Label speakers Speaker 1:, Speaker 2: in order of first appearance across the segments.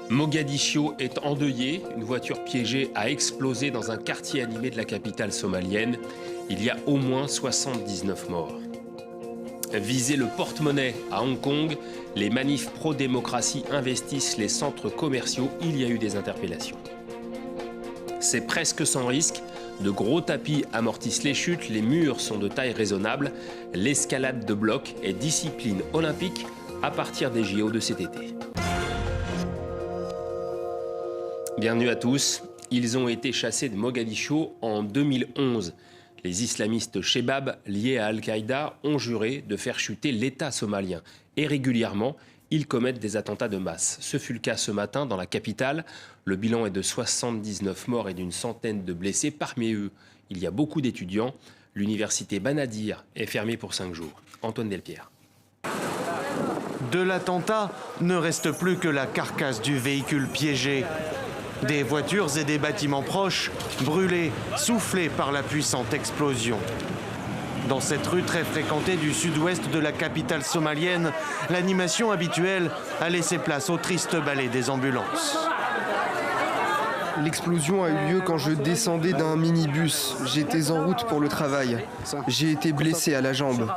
Speaker 1: Mogadiscio est endeuillé. Une voiture piégée a explosé dans un quartier animé de la capitale somalienne. Il y a au moins 79 morts. Viser le porte-monnaie à Hong Kong, les manifs pro-démocratie investissent les centres commerciaux. Il y a eu des interpellations. C'est presque sans risque. De gros tapis amortissent les chutes. Les murs sont de taille raisonnable. L'escalade de blocs est discipline olympique à partir des JO de cet été. Bienvenue à tous. Ils ont été chassés de Mogadiscio en 2011. Les islamistes Shebab, liés à Al-Qaïda, ont juré de faire chuter l'État somalien. Et régulièrement, ils commettent des attentats de masse. Ce fut le cas ce matin dans la capitale. Le bilan est de 79 morts et d'une centaine de blessés. Parmi eux, il y a beaucoup d'étudiants. L'université Banadir est fermée pour 5 jours. Antoine Delpierre.
Speaker 2: De l'attentat ne reste plus que la carcasse du véhicule piégé. Des voitures et des bâtiments proches, brûlés, soufflés par la puissante explosion. Dans cette rue très fréquentée du sud-ouest de la capitale somalienne, l'animation habituelle a laissé place au triste balai des ambulances.
Speaker 3: L'explosion a eu lieu quand je descendais d'un minibus. J'étais en route pour le travail. J'ai été blessé à la jambe.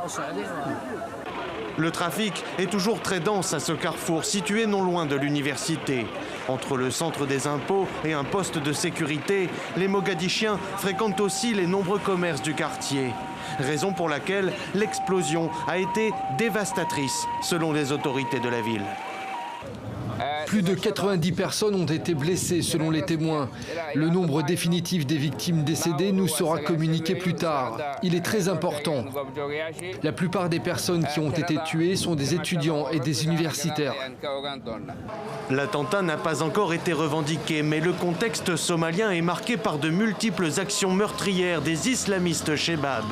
Speaker 2: Le trafic est toujours très dense à ce carrefour situé non loin de l'université. Entre le centre des impôts et un poste de sécurité, les Mogadisciens fréquentent aussi les nombreux commerces du quartier. Raison pour laquelle l'explosion a été dévastatrice, selon les autorités de la ville.
Speaker 4: Plus de 90 personnes ont été blessées selon les témoins. Le nombre définitif des victimes décédées nous sera communiqué plus tard. Il est très important. La plupart des personnes qui ont été tuées sont des étudiants et des universitaires.
Speaker 2: L'attentat n'a pas encore été revendiqué, mais le contexte somalien est marqué par de multiples actions meurtrières des islamistes Shebab.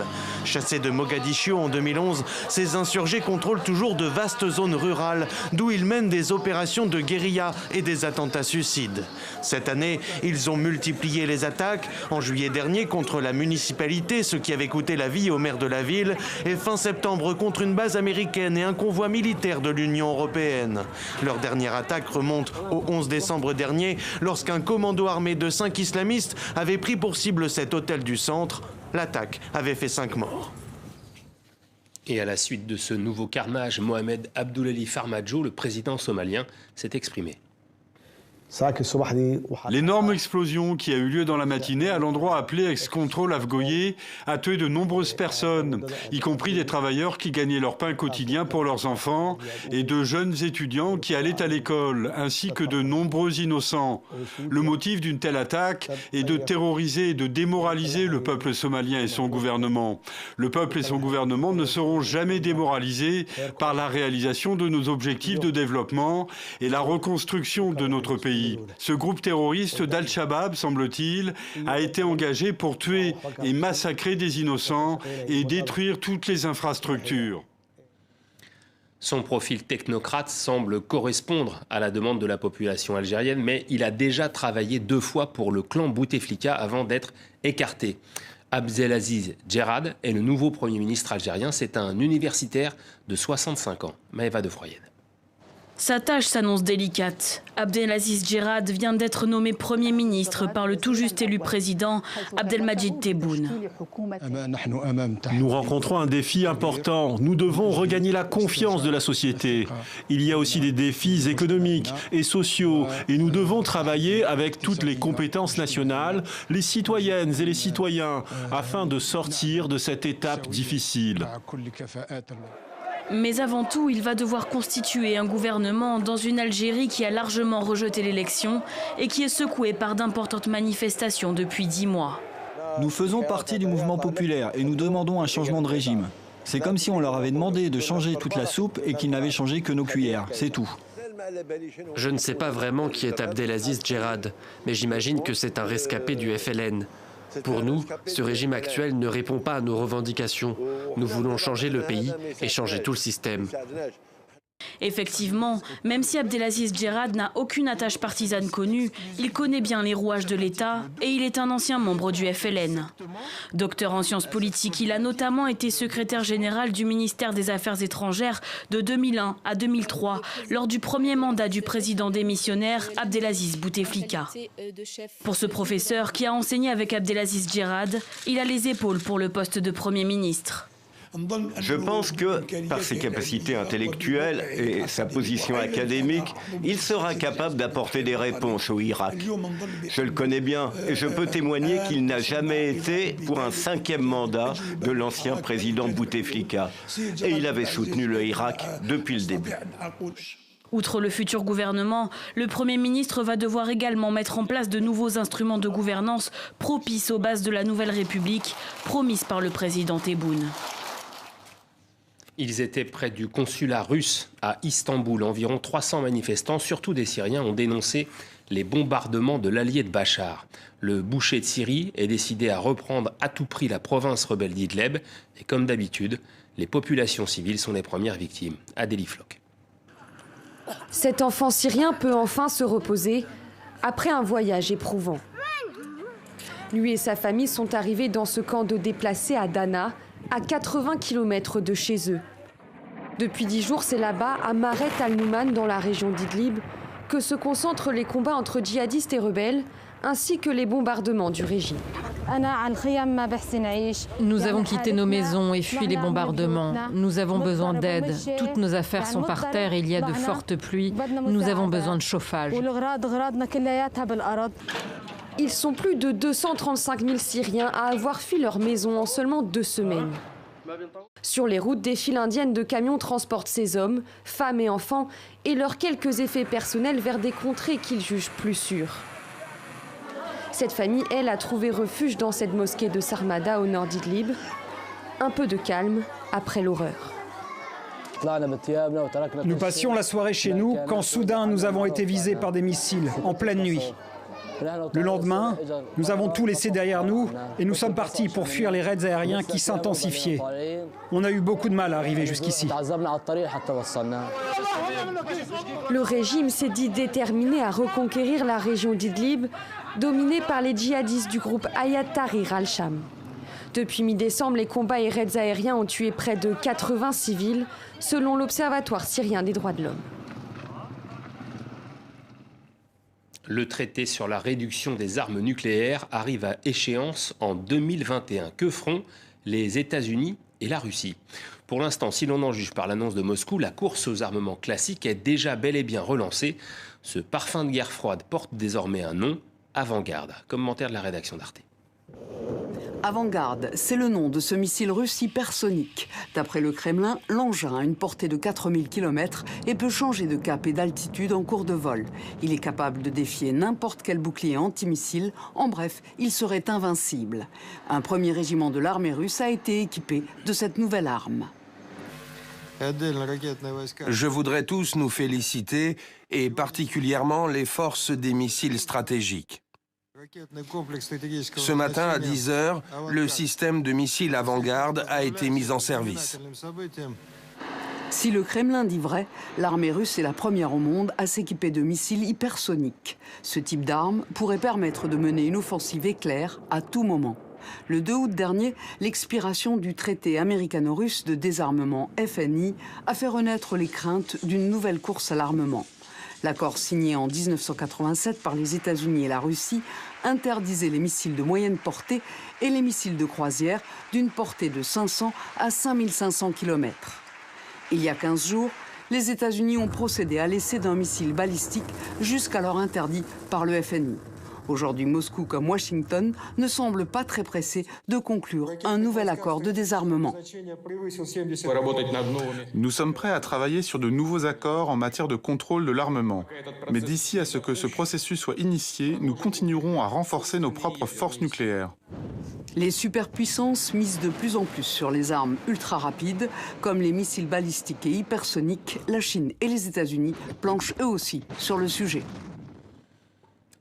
Speaker 2: Chassés de Mogadiscio en 2011, ces insurgés contrôlent toujours de vastes zones rurales, d'où ils mènent des opérations de guérilla et des attentats suicides. Cette année, ils ont multiplié les attaques. En juillet dernier, contre la municipalité, ce qui avait coûté la vie au maire de la ville, et fin septembre contre une base américaine et un convoi militaire de l'Union européenne. Leur dernière attaque remonte au 11 décembre dernier, lorsqu'un commando armé de 5 islamistes avait pris pour cible cet hôtel du centre. L'attaque avait fait 5 morts.
Speaker 1: Et à la suite de ce nouveau carnage, Mohamed Abdullahi Farmajo, le président somalien, s'est exprimé.
Speaker 5: L'énorme explosion qui a eu lieu dans la matinée à l'endroit appelé ex-control Afgoye a tué de nombreuses personnes, y compris des travailleurs qui gagnaient leur pain quotidien pour leurs enfants et de jeunes étudiants qui allaient à l'école, ainsi que de nombreux innocents. Le motif d'une telle attaque est de terroriser et de démoraliser le peuple somalien et son gouvernement. Le peuple et son gouvernement ne seront jamais démoralisés par la réalisation de nos objectifs de développement et la reconstruction de notre pays. Ce groupe terroriste d'Al-Shabaab, semble-t-il, a été engagé pour tuer et massacrer des innocents et détruire toutes les infrastructures.
Speaker 1: Son profil technocrate semble correspondre à la demande de la population algérienne, mais il a déjà travaillé 2 fois pour le clan Bouteflika avant d'être écarté. Abdelaziz Djerad est le nouveau Premier ministre algérien. C'est un universitaire de 65 ans. Maëva de Froyenne.
Speaker 6: Sa tâche s'annonce délicate. Abdelaziz Djerad vient d'être nommé Premier ministre par le tout juste élu président Abdelmadjid Tebboune.
Speaker 7: Nous rencontrons un défi important. Nous devons regagner la confiance de la société. Il y a aussi des défis économiques et sociaux et nous devons travailler avec toutes les compétences nationales, les citoyennes et les citoyens, afin de sortir de cette étape difficile.
Speaker 6: Mais avant tout, il va devoir constituer un gouvernement dans une Algérie qui a largement rejeté l'élection et qui est secouée par d'importantes manifestations depuis 10 mois.
Speaker 8: Nous faisons partie du mouvement populaire et nous demandons un changement de régime. C'est comme si on leur avait demandé de changer toute la soupe et qu'ils n'avaient changé que nos cuillères, c'est tout.
Speaker 9: Je ne sais pas vraiment qui est Abdelaziz Djerad, mais j'imagine que c'est un rescapé du FLN. Pour nous, ce régime actuel ne répond pas à nos revendications. Nous voulons changer le pays et changer tout le système.
Speaker 6: Effectivement, même si Abdelaziz Djerad n'a aucune attache partisane connue, il connaît bien les rouages de l'État et il est un ancien membre du FLN. Docteur en sciences politiques, il a notamment été secrétaire général du ministère des Affaires étrangères de 2001 à 2003, lors du premier mandat du président démissionnaire Abdelaziz Bouteflika. Pour ce professeur qui a enseigné avec Abdelaziz Djerad, il a les épaules pour le poste de Premier ministre.
Speaker 10: Je pense que, par ses capacités intellectuelles et sa position académique, il sera capable d'apporter des réponses au Irak. Je le connais bien et je peux témoigner qu'il n'a jamais été pour un 5e mandat de l'ancien président Bouteflika. Et il avait soutenu le Irak depuis le début.
Speaker 6: Outre le futur gouvernement, le Premier ministre va devoir également mettre en place de nouveaux instruments de gouvernance propices aux bases de la nouvelle République, promises par le président Tebboune.
Speaker 1: Ils étaient près du consulat russe à Istanbul. Environ 300 manifestants, surtout des Syriens, ont dénoncé les bombardements de l'allié de Bachar. Le boucher de Syrie est décidé à reprendre à tout prix la province rebelle d'Idleb. Et comme d'habitude, les populations civiles sont les premières victimes. Adélie Floch.
Speaker 11: Cet enfant syrien peut enfin se reposer après un voyage éprouvant. Lui et sa famille sont arrivés dans ce camp de déplacés à Dana, à 80 km de chez eux. Depuis 10 jours, c'est là-bas, à Maret al-Nouman, dans la région d'Idlib, que se concentrent les combats entre djihadistes et rebelles, ainsi que les bombardements du régime.
Speaker 12: Nous avons quitté nos maisons et fui les bombardements. Nous avons besoin d'aide. Toutes nos affaires sont par terre et il y a de fortes pluies. Nous avons besoin de chauffage.
Speaker 11: Ils sont plus de 235 000 Syriens à avoir fui leur maison en seulement 2 semaines. Sur les routes, des files indiennes de camions transportent ces hommes, femmes et enfants, et leurs quelques effets personnels vers des contrées qu'ils jugent plus sûres. Cette famille, elle, a trouvé refuge dans cette mosquée de Sarmada au nord d'Idlib. Un peu de calme après l'horreur.
Speaker 13: Nous passions la soirée chez nous quand soudain nous avons été visés par des missiles en pleine nuit. Le lendemain, nous avons tout laissé derrière nous et nous sommes partis pour fuir les raids aériens qui s'intensifiaient. On a eu beaucoup de mal à arriver jusqu'ici.
Speaker 11: Le régime s'est dit déterminé à reconquérir la région d'Idlib, dominée par les djihadistes du groupe Hayat Tahrir al-Sham. Depuis mi-décembre, les combats et raids aériens ont tué près de 80 civils, selon l'Observatoire syrien des droits de l'homme.
Speaker 1: Le traité sur la réduction des armes nucléaires arrive à échéance en 2021. Que feront les États-Unis et la Russie? Pour l'instant, si l'on en juge par l'annonce de Moscou, la course aux armements classiques est déjà bel et bien relancée. Ce parfum de guerre froide porte désormais un nom, Avangard. Commentaire de la rédaction d'Arte.
Speaker 14: Avangard, c'est le nom de ce missile russe hypersonique. D'après le Kremlin, l'engin a une portée de 4000 km et peut changer de cap et d'altitude en cours de vol. Il est capable de défier n'importe quel bouclier antimissile. En bref, il serait invincible. Un premier régiment de l'armée russe a été équipé de cette nouvelle arme.
Speaker 15: Je voudrais tous nous féliciter, et particulièrement les forces des missiles stratégiques. Ce matin à 10 h, le système de missiles Avangard a été mis en service.
Speaker 14: Si le Kremlin dit vrai, l'armée russe est la première au monde à s'équiper de missiles hypersoniques. Ce type d'arme pourrait permettre de mener une offensive éclair à tout moment. Le 2 août dernier, l'expiration du traité américano-russe de désarmement FNI a fait renaître les craintes d'une nouvelle course à l'armement. L'accord signé en 1987 par les États-Unis et la Russie interdisait les missiles de moyenne portée et les missiles de croisière d'une portée de 500 à 5500 km. Il y a 15 jours, les États-Unis ont procédé à l'essai d'un missile balistique jusqu'alors interdit par le FNI. Aujourd'hui, Moscou comme Washington ne semblent pas très pressés de conclure un nouvel accord de désarmement.
Speaker 16: Nous sommes prêts à travailler sur de nouveaux accords en matière de contrôle de l'armement. Mais d'ici à ce que ce processus soit initié, nous continuerons à renforcer nos propres forces nucléaires.
Speaker 14: Les superpuissances misent de plus en plus sur les armes ultra rapides, comme les missiles balistiques et hypersoniques. La Chine et les États-Unis planchent eux aussi sur le sujet.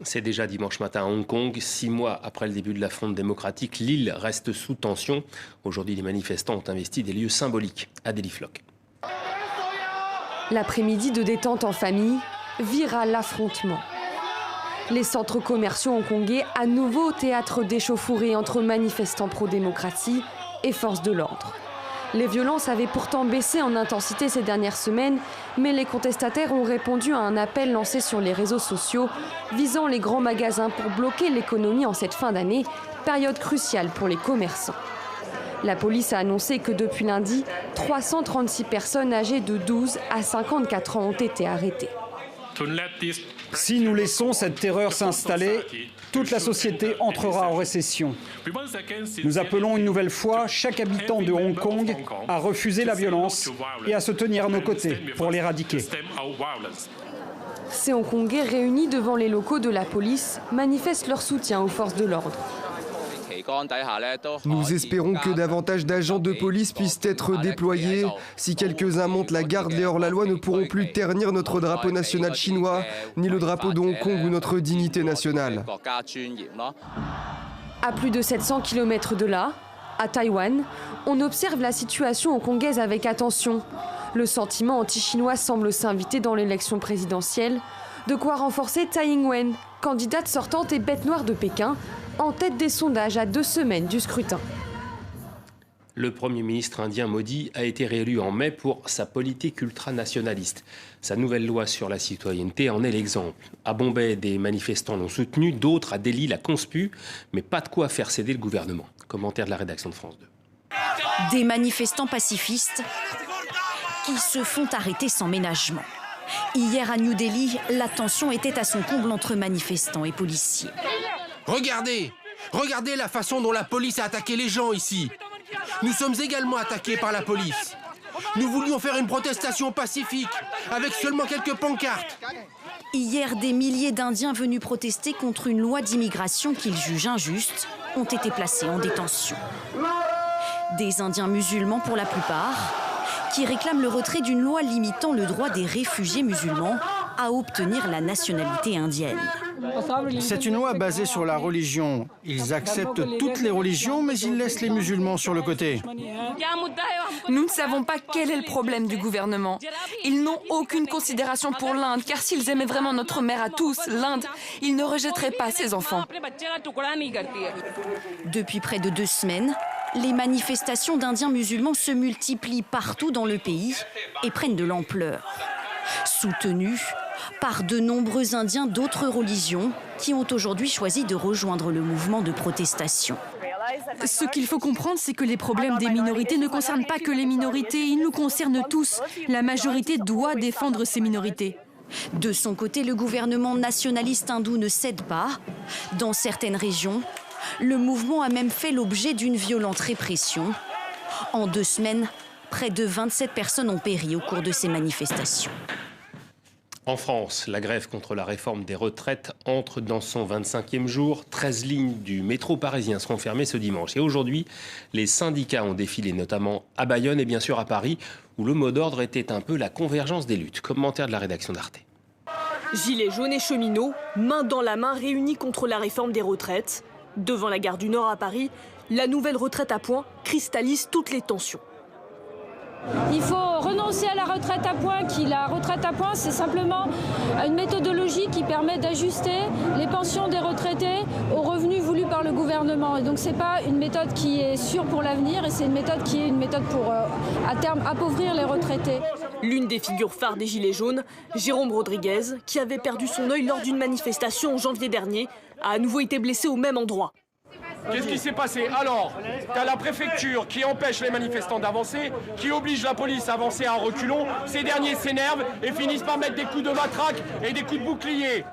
Speaker 1: C'est déjà dimanche matin à Hong Kong. 6 mois après le début de la fronde démocratique, l'île reste sous tension. Aujourd'hui, les manifestants ont investi des lieux symboliques. Adélie Floch.
Speaker 11: L'après-midi de détente en famille vire à l'affrontement. Les centres commerciaux hongkongais à nouveau au théâtre d'échauffourées entre manifestants pro-démocratie et forces de l'ordre. Les violences avaient pourtant baissé en intensité ces dernières semaines, mais les contestataires ont répondu à un appel lancé sur les réseaux sociaux visant les grands magasins pour bloquer l'économie en cette fin d'année, période cruciale pour les commerçants. La police a annoncé que depuis lundi, 336 personnes âgées de 12 à 54 ans ont été arrêtées.
Speaker 13: Si nous laissons cette terreur s'installer, toute la société entrera en récession. Nous appelons une nouvelle fois chaque habitant de Hong Kong à refuser la violence et à se tenir à nos côtés pour l'éradiquer.
Speaker 11: Ces Hongkongais réunis devant les locaux de la police manifestent leur soutien aux forces de l'ordre.
Speaker 3: Nous espérons que davantage d'agents de police puissent être déployés. Si quelques-uns montent la garde, les hors-la-loi ne pourront plus ternir notre drapeau national chinois, ni le drapeau de Hong Kong ou notre dignité nationale.
Speaker 11: À plus de 700 km de là, à Taïwan, on observe la situation hongkongaise avec attention. Le sentiment anti-chinois semble s'inviter dans l'élection présidentielle, de quoi renforcer Tsai Ing-wen, candidate sortante et bête noire de Pékin, en tête des sondages à 2 semaines du scrutin.
Speaker 1: Le Premier ministre indien Modi a été réélu en mai pour sa politique ultranationaliste. Sa nouvelle loi sur la citoyenneté en est l'exemple. À Bombay, des manifestants l'ont soutenu, d'autres à Delhi la conspuent, mais pas de quoi faire céder le gouvernement. Commentaire de la rédaction de France 2.
Speaker 17: Des manifestants pacifistes qui se font arrêter sans ménagement. Hier à New Delhi, la tension était à son comble entre manifestants et policiers.
Speaker 18: Regardez la façon dont la police a attaqué les gens ici. Nous sommes également attaqués par la police. Nous voulions faire une protestation pacifique, avec seulement quelques pancartes.
Speaker 17: Hier, des milliers d'Indiens venus protester contre une loi d'immigration qu'ils jugent injuste ont été placés en détention. Des Indiens musulmans pour la plupart, qui réclament le retrait d'une loi limitant le droit des réfugiés musulmans à obtenir la nationalité indienne.
Speaker 19: C'est une loi basée sur la religion. Ils acceptent toutes les religions, mais ils laissent les musulmans sur le côté.
Speaker 20: Nous ne savons pas quel est le problème du gouvernement. Ils n'ont aucune considération pour l'Inde, car s'ils aimaient vraiment notre mère à tous, l'Inde, ils ne rejetteraient pas ses enfants.
Speaker 17: Depuis près de 2 semaines, les manifestations d'Indiens musulmans se multiplient partout dans le pays et prennent de l'ampleur. Soutenus par de nombreux Indiens d'autres religions qui ont aujourd'hui choisi de rejoindre le mouvement de protestation.
Speaker 20: Ce qu'il faut comprendre, c'est que les problèmes des minorités ne concernent pas que les minorités, ils nous concernent tous. La majorité doit défendre ces minorités.
Speaker 17: De son côté, le gouvernement nationaliste hindou ne cède pas. Dans certaines régions, le mouvement a même fait l'objet d'une violente répression. En 2 semaines, près de 27 personnes ont péri au cours de ces manifestations.
Speaker 1: En France, la grève contre la réforme des retraites entre dans son 25e jour. 13 lignes du métro parisien seront fermées ce dimanche. Et aujourd'hui, les syndicats ont défilé, notamment à Bayonne et bien sûr à Paris, où le mot d'ordre était un peu la convergence des luttes. Commentaire de la rédaction d'Arte.
Speaker 21: Gilets jaunes et cheminots, main dans la main, réunis contre la réforme des retraites. Devant la gare du Nord à Paris, la nouvelle retraite à points cristallise toutes les tensions.
Speaker 22: Il faut renoncer à la retraite à points. La retraite à points, c'est simplement une méthodologie qui permet d'ajuster les pensions des retraités aux revenus voulus par le gouvernement. Et donc, ce n'est pas une méthode qui est sûre pour l'avenir, et c'est une méthode qui est une méthode pour, à terme, appauvrir les retraités.
Speaker 21: L'une des figures phares des Gilets jaunes, Jérôme Rodriguez, qui avait perdu son œil lors d'une manifestation en janvier dernier, a à nouveau été blessé au même endroit.
Speaker 23: Qu'est-ce qui s'est passé? Alors, t'as la préfecture qui empêche les manifestants d'avancer, qui oblige la police à avancer à reculons. Ces derniers s'énervent et finissent par mettre des coups de matraque et des coups de bouclier.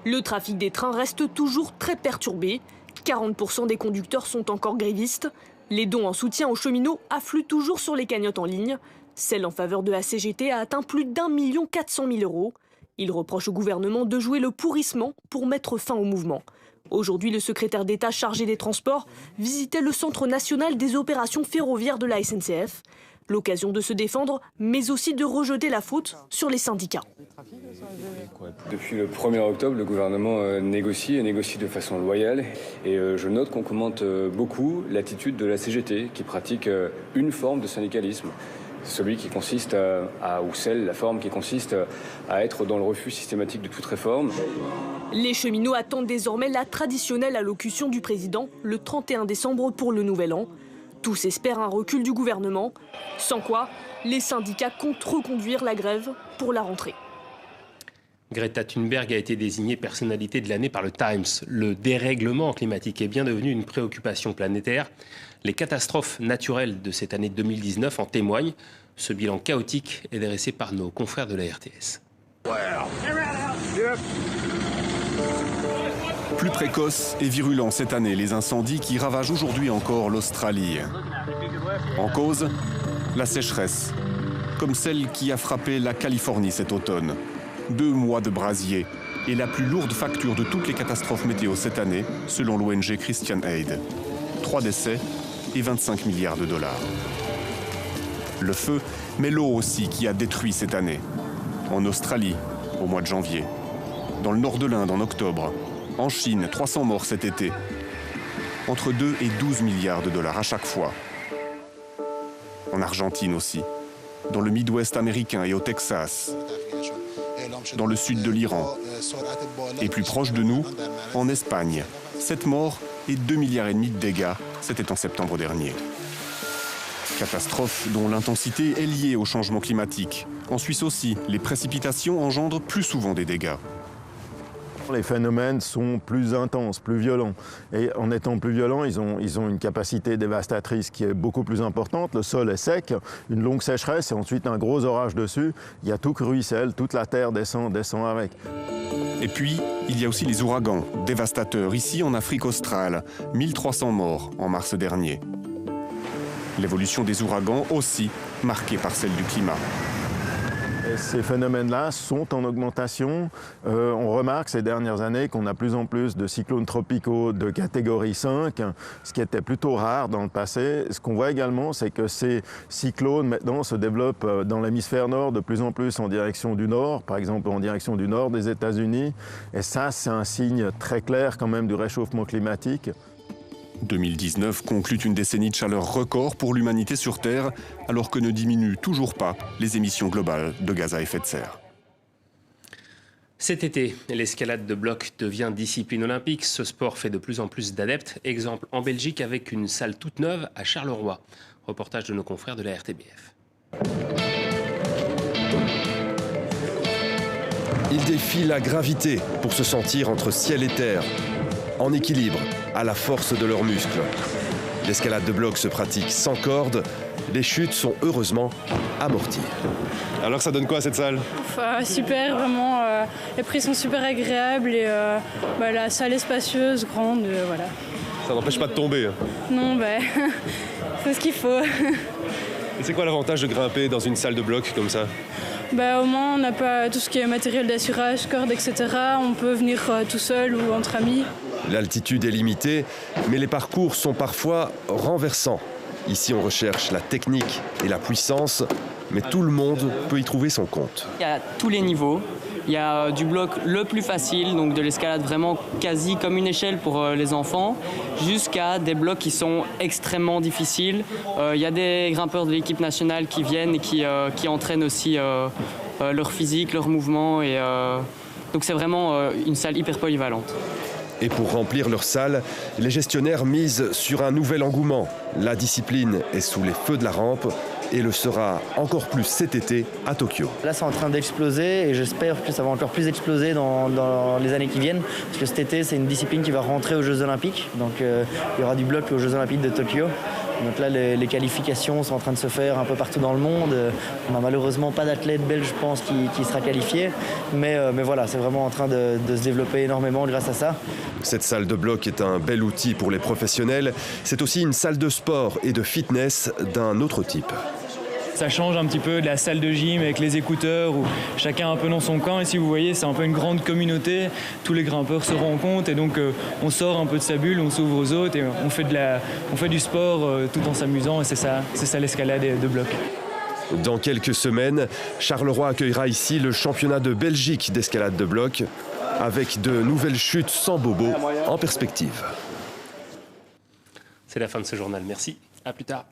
Speaker 21: Le trafic des trains reste toujours très perturbé. 40% des conducteurs sont encore grévistes. Les dons en soutien aux cheminots affluent toujours sur les cagnottes en ligne. Celle en faveur de la CGT a atteint plus d'1 400 000 €. Il reproche au gouvernement de jouer le pourrissement pour mettre fin au mouvement. Aujourd'hui, le secrétaire d'État chargé des Transports visitait le Centre national des opérations ferroviaires de la SNCF. L'occasion de se défendre, mais aussi de rejeter la faute sur les syndicats.
Speaker 24: Depuis le 1er octobre, le gouvernement négocie et négocie de façon loyale. Et je note qu'on commente beaucoup l'attitude de la CGT, qui pratique une forme de syndicalisme. celui qui consiste la forme qui consiste à être dans le refus systématique de toute réforme.
Speaker 21: Les cheminots attendent désormais la traditionnelle allocution du président le 31 décembre pour le Nouvel An. Tous espèrent un recul du gouvernement, sans quoi les syndicats comptent reconduire la grève pour la rentrée.
Speaker 1: Greta Thunberg a été désignée personnalité de l'année par le Times. Le dérèglement climatique est bien devenu une préoccupation planétaire. Les catastrophes naturelles de cette année 2019 en témoignent. Ce bilan chaotique est dressé par nos confrères de la RTS.
Speaker 2: Plus précoce et virulent cette année, les incendies qui ravagent aujourd'hui encore l'Australie. En cause, la sécheresse, comme celle qui a frappé la Californie cet automne. 2 mois de brasier et la plus lourde facture de toutes les catastrophes météo cette année, selon l'ONG Christian Aid. 3 décès et 25 milliards de dollars. Le feu, mais l'eau aussi qui a détruit cette année. En Australie, au mois de janvier. Dans le nord de l'Inde, en octobre. En Chine, 300 morts cet été. Entre 2 et 12 milliards de dollars à chaque fois. En Argentine aussi. Dans le Midwest américain et au Texas. Dans le sud de l'Iran. Et plus proche de nous, en Espagne. 7 morts et 2,5 milliards de dégâts. C'était en septembre dernier. Catastrophe dont l'intensité est liée au changement climatique. En Suisse aussi, les précipitations engendrent plus souvent des dégâts.
Speaker 4: Les phénomènes sont plus intenses, plus violents. Et en étant plus violents, ils ont une capacité dévastatrice qui est beaucoup plus importante. Le sol est sec, une longue sécheresse et ensuite un gros orage dessus. Il y a tout qui ruisselle, toute la terre descend avec.
Speaker 2: Et puis, il y a aussi les ouragans, dévastateurs, ici en Afrique australe. 1300 morts en mars dernier. L'évolution des ouragans aussi marquée par celle du climat.
Speaker 4: Et ces phénomènes-là sont en augmentation. On remarque ces dernières années qu'on a plus en plus de cyclones tropicaux de catégorie 5, ce qui était plutôt rare dans le passé. Ce qu'on voit également, c'est que ces cyclones maintenant se développent dans l'hémisphère nord de plus en plus en direction du nord, par exemple en direction du nord des États-Unis. Et ça, c'est un signe très clair quand même du réchauffement climatique.
Speaker 2: 2019 conclut une décennie de chaleur record pour l'humanité sur Terre, alors que ne diminuent toujours pas les émissions globales de gaz à effet de serre.
Speaker 1: Cet été, l'escalade de bloc devient discipline olympique. Ce sport fait de plus en plus d'adeptes. Exemple en Belgique avec une salle toute neuve à Charleroi. Reportage de nos confrères de la RTBF.
Speaker 5: Ils défient la gravité pour se sentir entre ciel et terre, en équilibre, à la force de leurs muscles. L'escalade de bloc se pratique sans corde. Les chutes sont heureusement amorties.
Speaker 7: Alors ça donne quoi cette salle?
Speaker 25: Super, vraiment. Les prix sont super agréables et la salle est spacieuse, grande, voilà.
Speaker 7: Ça n'empêche pas de tomber?
Speaker 25: Non, faut ce qu'il faut.
Speaker 7: Et c'est quoi l'avantage de grimper dans une salle de bloc comme ça?
Speaker 25: Au moins on n'a pas tout ce qui est matériel d'assurage, corde, etc. On peut venir tout seul ou entre amis.
Speaker 5: L'altitude est limitée, mais les parcours sont parfois renversants. Ici, on recherche la technique et la puissance, mais tout le monde peut y trouver son compte.
Speaker 26: Il y a tous les niveaux. Il y a du bloc le plus facile, donc de l'escalade vraiment quasi comme une échelle pour les enfants, jusqu'à des blocs qui sont extrêmement difficiles. Il y a des grimpeurs de l'équipe nationale qui viennent et qui entraînent aussi leur physique, leur mouvement. Donc c'est vraiment une salle hyper polyvalente.
Speaker 5: Et pour remplir leur salle, les gestionnaires misent sur un nouvel engouement. La discipline est sous les feux de la rampe et le sera encore plus cet été à Tokyo.
Speaker 27: Là, c'est en train d'exploser et j'espère que ça va encore plus exploser dans les années qui viennent. Parce que cet été, c'est une discipline qui va rentrer aux Jeux Olympiques. Donc, il y aura du bloc aux Jeux Olympiques de Tokyo. Donc là, les qualifications sont en train de se faire un peu partout dans le monde. On n'a malheureusement pas d'athlète belge, je pense, qui sera qualifié. Mais voilà, c'est vraiment en train de se développer énormément grâce à ça.
Speaker 5: Cette salle de bloc est un bel outil pour les professionnels. C'est aussi une salle de sport et de fitness d'un autre type.
Speaker 28: Ça change un petit peu de la salle de gym avec les écouteurs où chacun un peu dans son camp. Et si vous voyez, c'est un peu une grande communauté. Tous les grimpeurs se rencontrent et donc on sort un peu de sa bulle, on s'ouvre aux autres et on fait du sport tout en s'amusant. Et c'est ça l'escalade de bloc.
Speaker 5: Dans quelques semaines, Charleroi accueillera ici le championnat de Belgique d'escalade de bloc avec de nouvelles chutes sans bobo en perspective.
Speaker 1: C'est la fin de ce journal. Merci. À plus tard.